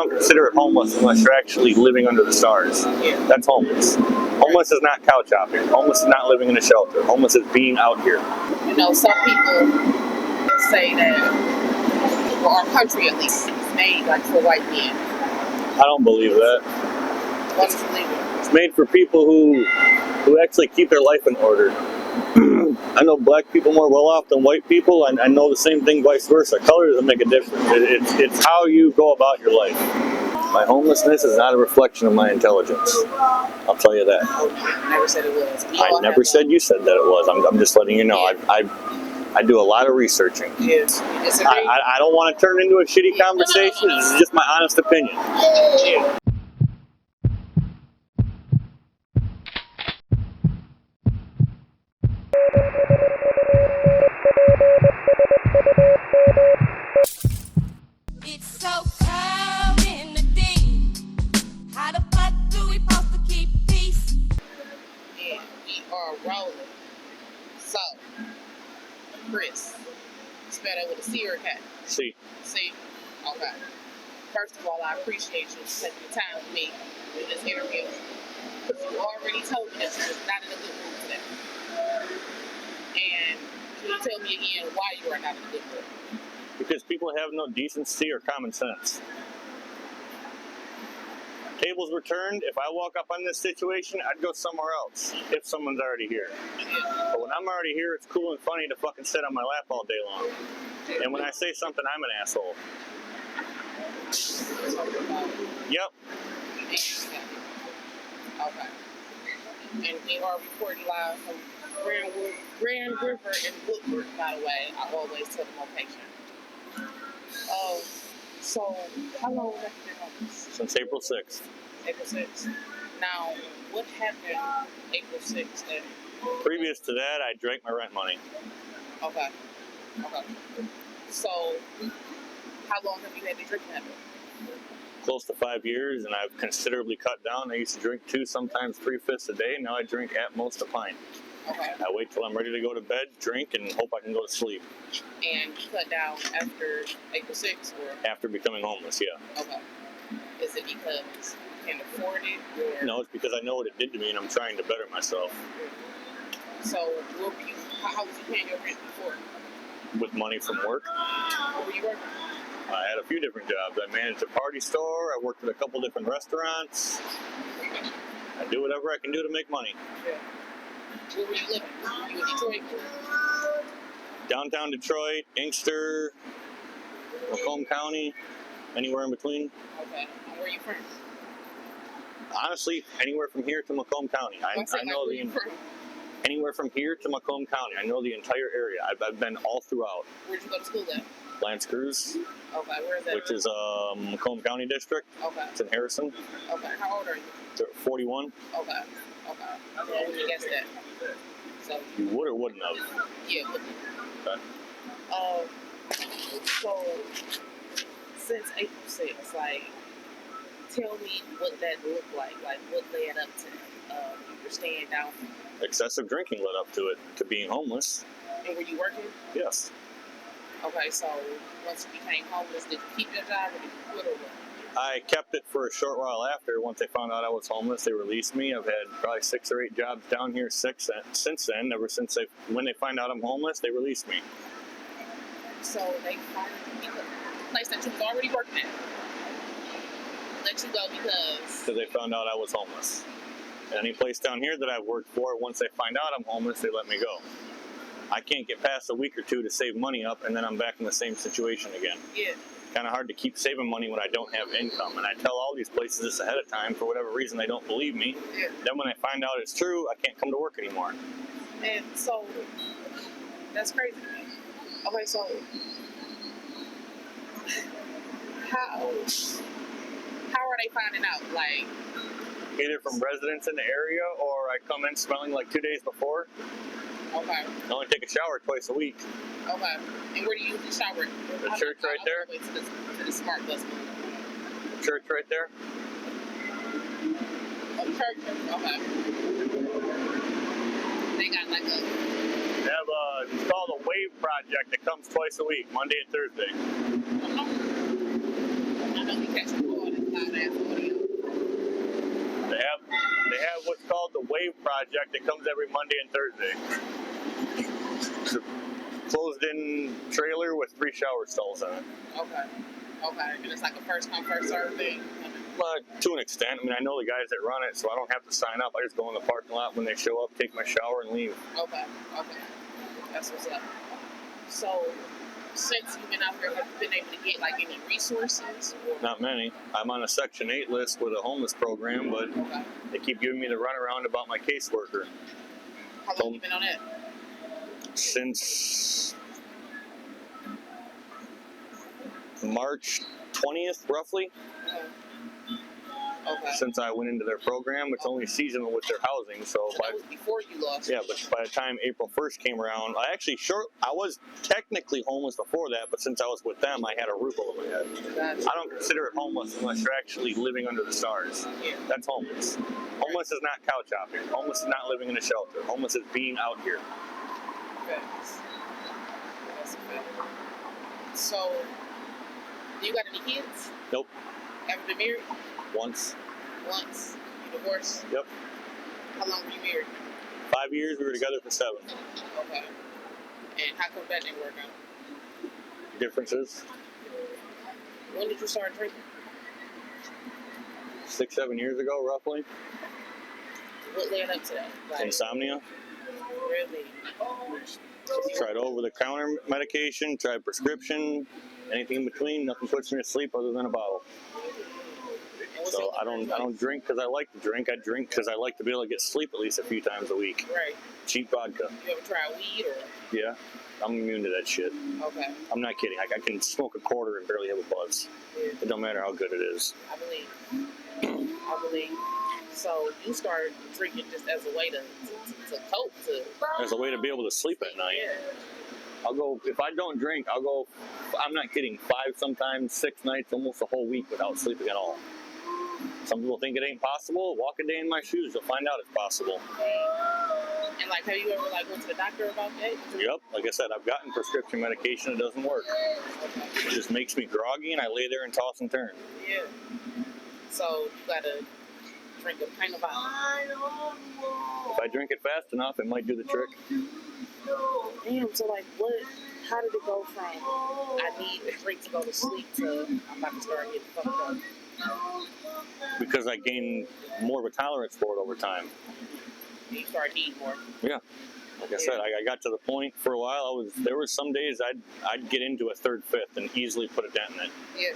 don't consider it homeless unless you're actually living under the stars. Yeah. That's homeless. Homeless is not couch hopping. Homeless is not living in a shelter. Homeless is being out here. You know, some people say that, well, our country at least, is made like for white men. I don't believe that. Why don't you believe it? It's made for people who actually keep their life in order. I know black people more well off than white people, and I know the same thing vice versa. Color doesn't make a difference. It's how you go about your life. My homelessness is not a reflection of my intelligence. I'll tell you that. I never said it was. I never said you said that it was. I'm just letting you know. Yeah. I do a lot of researching. Yes. You disagree? I don't want to turn into a shitty conversation. No. This is just my honest opinion. Yeah. It's so cold in the day. How the fuck do we supposed to keep peace? And we are rolling. So, Chris, spell that with a C or a K? See, C? Okay. First of all, I appreciate you taking the time with me in this interview. Because you already told me that you was not in a good mood today. And can you tell me again why you are not in a good mood? because people have no decency or common sense. Tables were turned. If I walk up on this situation, I'd go somewhere else if someone's already here. But when I'm already here, it's cool and funny to fucking sit on my lap all day long. And when I say something, I'm an asshole. Yep. Okay. And we are recording live from Grand River in Woodward, by the way. I always tell the location. So, how long have you been homeless? Since April 6th. April 6th. Now, what happened April 6th? Previous to that, I drank my rent money. Okay. So, how long have you had the drinking habit? Close to 5 years, and I've considerably cut down. I used to drink 2, sometimes 3 fifths a day. Now I drink at most a pint. Okay. I wait till I'm ready to go to bed, drink, and hope I can go to sleep. And you cut down after April 6th, or? After becoming homeless, yeah. Okay. Is it because you can't afford it, or? No, it's because I know what it did to me, and I'm trying to better myself. So, what were you? How was you paying your rent before? With money from work. Where were you working? I had a few different jobs. I managed a party store. I worked at a couple different restaurants. I do whatever I can do to make money. Yeah. Where were you living? Were you in Detroit? Downtown Detroit, Inkster, Macomb County, anywhere in between. Okay. And where are you from? Honestly, anywhere from here to Macomb County. I know anywhere from here to Macomb County. I know the entire area. I've been all throughout. Where'd you go to school at? Lance Cruz. Okay, where is that? Which is Macomb County District. Okay. It's in Harrison. Okay. How old are you? 41. Okay. I wouldn't guess that. So You would or wouldn't have? yeah. Okay. So since April 6th, like, tell me what that looked like. Like, what led up to you were staying down. Excessive drinking led up to it, to being homeless. And were you working? Yes. Okay, so once you became homeless, did you keep your job or did you quit or what? I kept it for a short while after. Once they found out I was homeless, they released me. I've had probably 6 or 8 jobs down here since then. Ever since when they find out I'm homeless, they released me. So they fired you because the place that you was already working at let you go because They found out I was homeless. And any place down here that I've worked for, once they find out I'm homeless, they let me go. I can't get past a week or two to save money up, and then I'm back in the same situation again. Yeah. Kind of hard to keep saving money when I don't have income. And I tell all these places this ahead of time. For whatever reason, they don't believe me. Yeah. Then when I find out it's true, I can't come to work anymore. And so that's crazy to me. Okay, so how are they finding out? Like, Either from residents in the area, or I come in smelling like 2 days before. okay, I only take a shower twice a week. okay. And where do you usually shower? The church right there. To the smart bus. The church right there. Oh, church. Okay. They got like a. They have it's called a Wave Project that comes twice a week, Monday and Thursday. I know you catch people all the wave project that comes every Monday and Thursday. It's a closed-in trailer with 3 shower stalls on it. Okay. And it's like a first come, first serve thing. To an extent. I mean, I know the guys that run it, so I don't have to sign up. I just go in the parking lot when they show up, take my shower, and leave. Okay. That's what's up. So, since you've been out here, have you been able to get like any resources? Or? Not many. I'm on a Section 8 list with a homeless program, but they keep giving me the runaround about my caseworker. How long have you been on that? Since March 20th, roughly. Okay. Since I went into their program, it's only seasonal with their housing. So that was before you lost. Yeah, but by the time April 1st came around, I was technically homeless before that, but since I was with them, I had a roof over my head. Gotcha. I don't consider it homeless unless you're actually living under the stars. Yeah. That's homeless. Homeless is not couch hopping. Homeless is not living in a shelter. Homeless is being out here. Facts. That's a fact. So, do you got any kids? Nope. Ever been married? Once. You divorced? Yep. How long were you married? 5 years. We were together for 7. Okay. And how come that didn't work out? Differences. When did you start drinking? 6-7 years ago, roughly. What led up to that? Like, Insomnia. really? Tried over-the-counter medication. Tried prescription. Anything in between. Nothing puts me to sleep other than a bottle. So I don't drink because I like to drink. I drink because I like to be able to get sleep at least a few times a week. Right. Cheap vodka. You ever try weed or? Yeah. I'm immune to that shit. Okay. I'm not kidding. I can smoke a quarter and barely have a buzz. Yeah. It don't matter how good it is. I believe. So you started drinking just as a way to cope to. As a way to be able to sleep at night. Yeah. I'll go, if I don't drink, I'll go, I'm not kidding, 5, sometimes 6 nights, almost a whole week without sleeping at all. Some people think it ain't possible. Walk a day in my shoes, you'll find out it's possible. And like, have you ever like went to the doctor about that? Yep, like I said, I've gotten prescription medication, it doesn't work. It just makes me groggy and I lay there and toss and turn. Yeah. So you gotta drink a pint of vodka. If I drink it fast enough, it might do the trick. Damn, so like how did it go from I need a drink to go to sleep to I'm about to start getting fucked up? Because I gained more of a tolerance for it over time. You start needing more. Yeah. Like I said, I got to the point for a while, there were some days I'd get into a 3rd, 5th and easily put a dent in it. Yeah.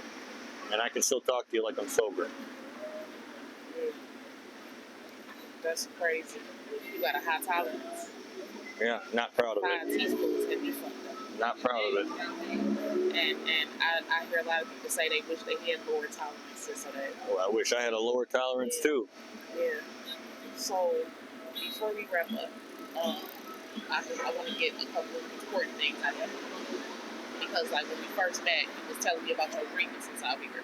And I can still talk to you like I'm sober. Yeah. That's crazy. You got a high tolerance. Yeah, not proud of 5 it. teaspoons can be fucked up. Not proud of it. And I hear a lot of people say they wish they had lower tolerances so that. Well, I wish I had a lower tolerance too. Yeah. So before we wrap up, I want to get a couple of important things out of it. Because like when we first met, you was telling me about your grievances out here.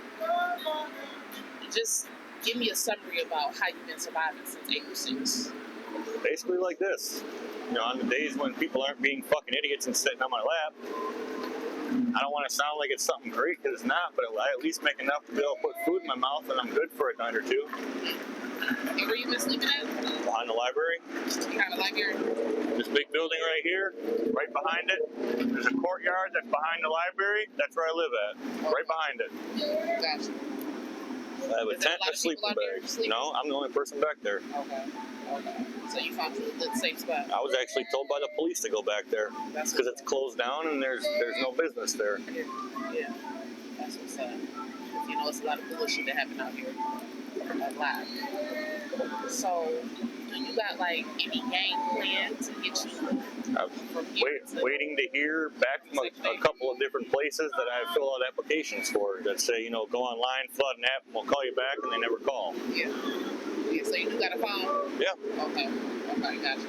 Just give me a summary about how you've been surviving since April 6th. Basically like this. On the days when people aren't being fucking idiots and sitting on my lap, I don't want to sound like it's something great because it's not, but I at least make enough to be able to put food in my mouth and I'm good for a night or 2. And where you been sleeping at? Behind the library. Behind the library? This big building right here, right behind it, there's a courtyard that's behind the library. That's where I live at. Right behind it. Gotcha. I have a Is there tent a lot and a of sleeping people out there bag. sleeping? No, I'm the only person back there. Okay. So you found a good safe spot? I was actually told by the police to go back there That's because it's closed down and there's no business there. Yeah. That's what's up. You know, it's a lot of bullshit that happen out here. A lot. So, do you got like any game plan to get you from here Waiting to hear back from a couple of different places that I fill out applications for that say, go online, fill out an app, and we'll call you back, and they never call. Yeah. So you do got a phone? Yeah. Okay, gotcha.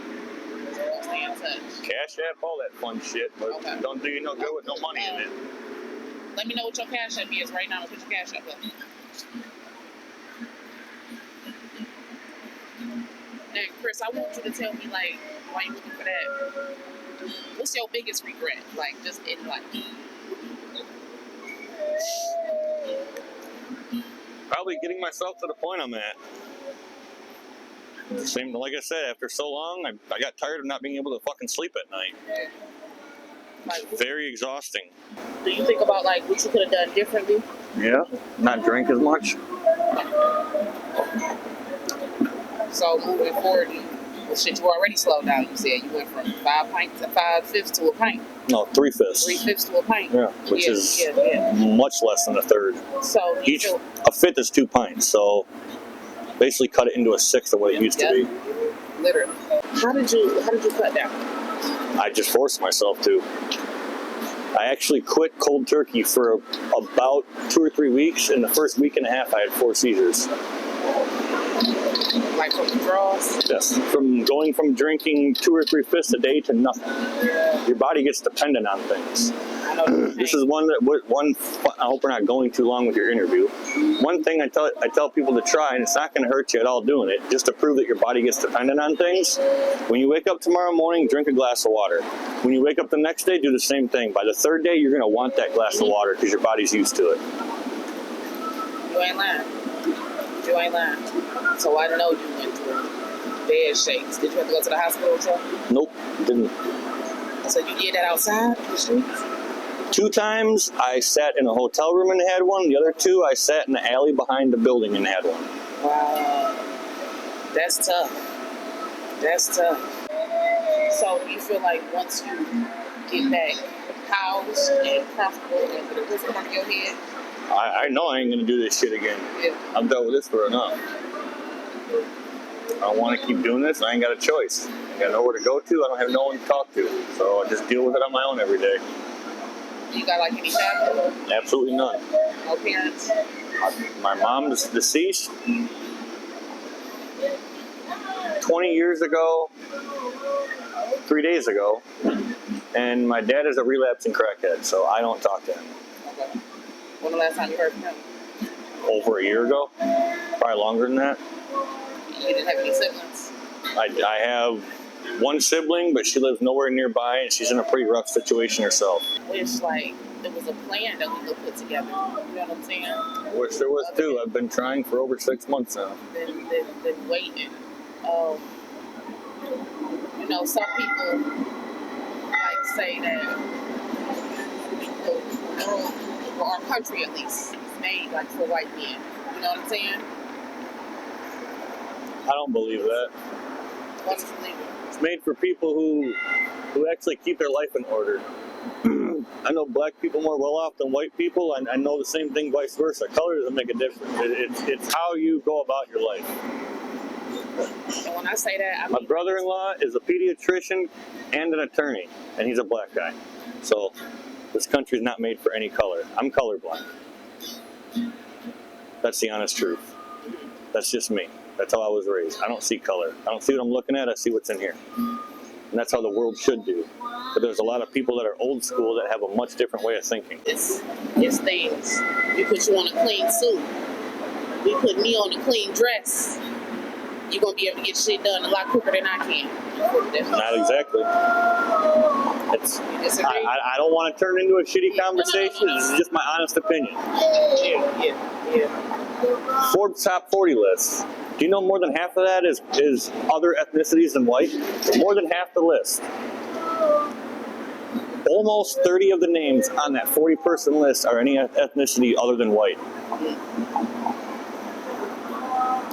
So we'll stay in touch. Cash App, all that fun shit, but don't do you no good with no money in it. Let me know what your Cash App is right now. Put your Cash App up. And Chris, I want you to tell me, like, why you looking for that? What's your biggest regret? Like, just in life? Probably getting myself to the point I'm at. Same, like I said, after so long, I got tired of not being able to fucking sleep at night. Like, Very exhausting. do you think about like what you could have done differently? Yeah, not drink as much. So moving forward, well, shit, you already slowed down. You said you went from 5/5 to a pint. No, 3/5. 3/5 to a pint. Yeah, which is much less than a third. So A fifth is 2 pints, so basically cut it into a sixth of what it used to be. Literally. How did you cut down? I just forced myself to. I actually quit cold turkey for about 2 or 3 weeks. In the first week and a half, I had 4 seizures. Like from the draws? Yes, from going from drinking 2 or 3 fifths a day to nothing. Your body gets dependent on things. I know. This is one. I hope we're not going too long with your interview. One thing I tell people to try, and it's not going to hurt you at all doing it, just to prove that your body gets dependent on things. When you wake up tomorrow morning, drink a glass of water. When you wake up the next day, do the same thing. By the third day, you're going to want that glass of water because your body's used to it. You ain't lying. You ain't lying. So I know you went through bed shakes. Did you have to go to the hospital or something? Nope, didn't. So you did that outside in the streets? 2 times I sat in a hotel room and had one. The other 2 I sat in the alley behind the building and had one. Wow. That's tough. That's tough. So do you feel like once you get back housed and comfortable and with a roof over your head? I know I ain't going to do this shit again. Yeah. I'm done with this for enough. I don't want to keep doing this. I ain't got a choice. I got nowhere to go to. I don't have no one to talk to. So I just deal with it on my own every day. You got like any family? Absolutely none. No parents? My mom is deceased 20 years ago, 3 days ago, and my dad is a relapsing crackhead, so I don't talk to him. Okay. When the last time you heard from him? Over a year ago, probably longer than that. You didn't have any siblings? I have one sibling, but she lives nowhere nearby, and she's in a pretty rough situation herself. Wish like there was a plan that we could put together. You know what I'm saying? I wish there was too. I've been trying for over 6 months now. Been waiting. You know, some people like say that the world, or our country at least, is made like for white men. You know what I'm saying? I don't believe that. Why don't you believe it? It's made for people who actually keep their life in order. I know black people more well off than white people, and I know the same thing vice versa. Color doesn't make a difference. It's how you go about your life. And when I say that, I My mean, brother-in-law is a pediatrician and an attorney, and he's a black guy. So this country's not made for any color. I'm colorblind. That's the honest truth. That's just me. That's how I was raised. I don't see color. I don't see what I'm looking at. I see what's in here. And that's how the world should do. But there's a lot of people that are old school that have a much different way of thinking. it's things. We put you on a clean suit. We put me on a clean dress. You're going to be able to get shit done a lot quicker than I can. Not exactly. You disagree? I don't want to turn into a shitty conversation. This is just my honest opinion. Yeah. Forbes top 40 list. Do you know more than half of that is other ethnicities than white? More than half the list. Almost 30 of the names on that 40-person list are any ethnicity other than white.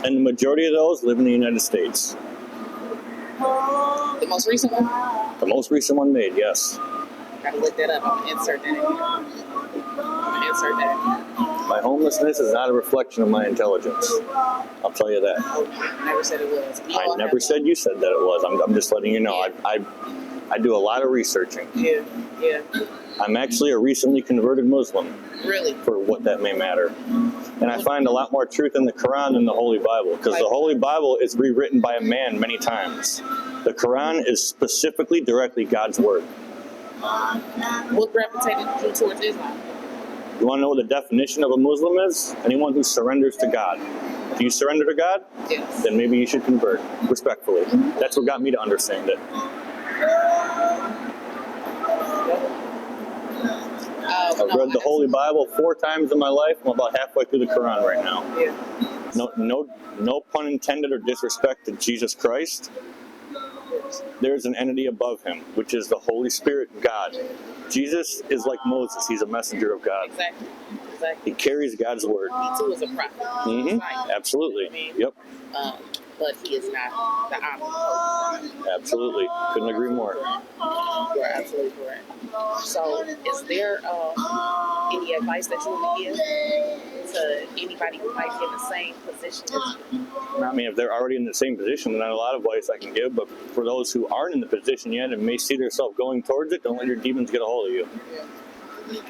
And the majority of those live in the United States. The most recent one? The most recent one made, yes. Gotta look that up. I'm gonna insert that in here. My homelessness is not a reflection of my intelligence. I'll tell you that. I never said it was. I never said you said that it was. I'm just letting you know. I do a lot of researching. Yeah. I'm actually a recently converted Muslim. Really? For what that may matter. And I find a lot more truth in the Quran than the Holy Bible, because the Holy Bible is rewritten by a man many times. The Quran is specifically directly God's word. What gravitated you towards Islam? You want to know what the definition of a Muslim is? Anyone who surrenders to God. Do you surrender to God? Yes. Then maybe you should convert, respectfully. That's what got me to understand it. I've read the Holy Bible 4 times in my life. I'm about halfway through the Quran right now. Yeah. No pun intended or disrespect to Jesus Christ. There's an entity above him, which is the Holy Spirit, God. Jesus is like Moses; he's a messenger of God. Exactly. He carries God's word. He too is a prophet. Mm-hmm. Right. Absolutely. I mean, Yep. But he is not the omnipotent. Absolutely. Couldn't agree more. You're absolutely correct. So, is there any advice that you want to give to anybody who might be in the same position as you? I mean, if they're already in the same position, then a lot of advice I can give. But for those who aren't in the position yet and may see themselves going towards it, don't let your demons get a hold of you. Yeah.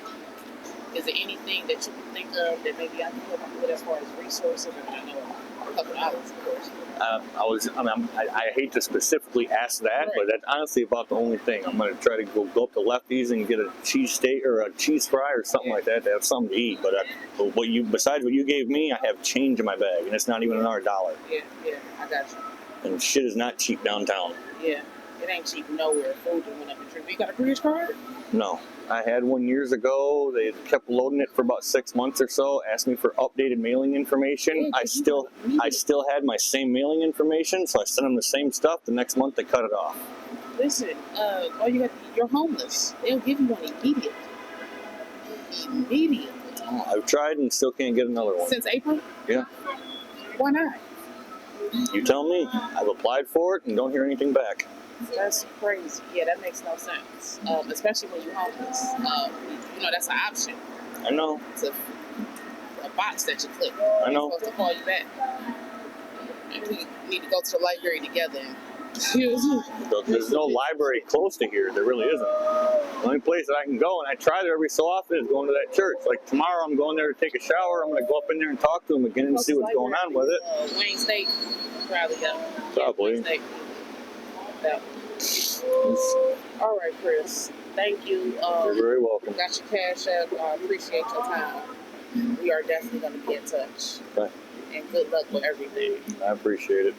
Is there anything that you can think of that maybe I can help you with as far as resources? I know a couple dollars, of course. I hate to specifically ask that, Right. but that's honestly about the only thing. I'm going to try to go up to Lefty's and get a cheese steak or a cheese fry or something like that to have something to eat. But besides what you gave me, I have change in my bag, and it's not even another $1. Yeah, I got you. And shit is not cheap downtown. Yeah, it ain't cheap nowhere. Food just went up in tree. You got a British card? No. I had one years ago. They kept loading it for about 6 months or so. Asked me for updated mailing information. Yeah, I still had my same mailing information, so I sent them the same stuff. The next month they cut it off. Listen, you're homeless. They'll give you one immediately. Immediately. Oh, I've tried and still can't get another one. Since April? Yeah. Why not? You tell me. I've applied for it and don't hear anything back. That's crazy. Yeah, that makes no sense. Especially when you're homeless. That's an option. I know. It's a box that you click. I know. They're supposed to call you back. And we need to go to the library together. There's no library close to here. There really isn't. The only place that I can go, and I try there every so often, is going to that church. Like tomorrow, I'm going there to take a shower. I'm going to go up in there and talk to them again and see what's going on with it. Wayne State, probably. Probably. Wayne State. Yeah. All right, Chris. Thank you. You're very welcome. Got your cash up. I appreciate your time. We are definitely going to be in touch. Okay. And good luck with everything. I appreciate it.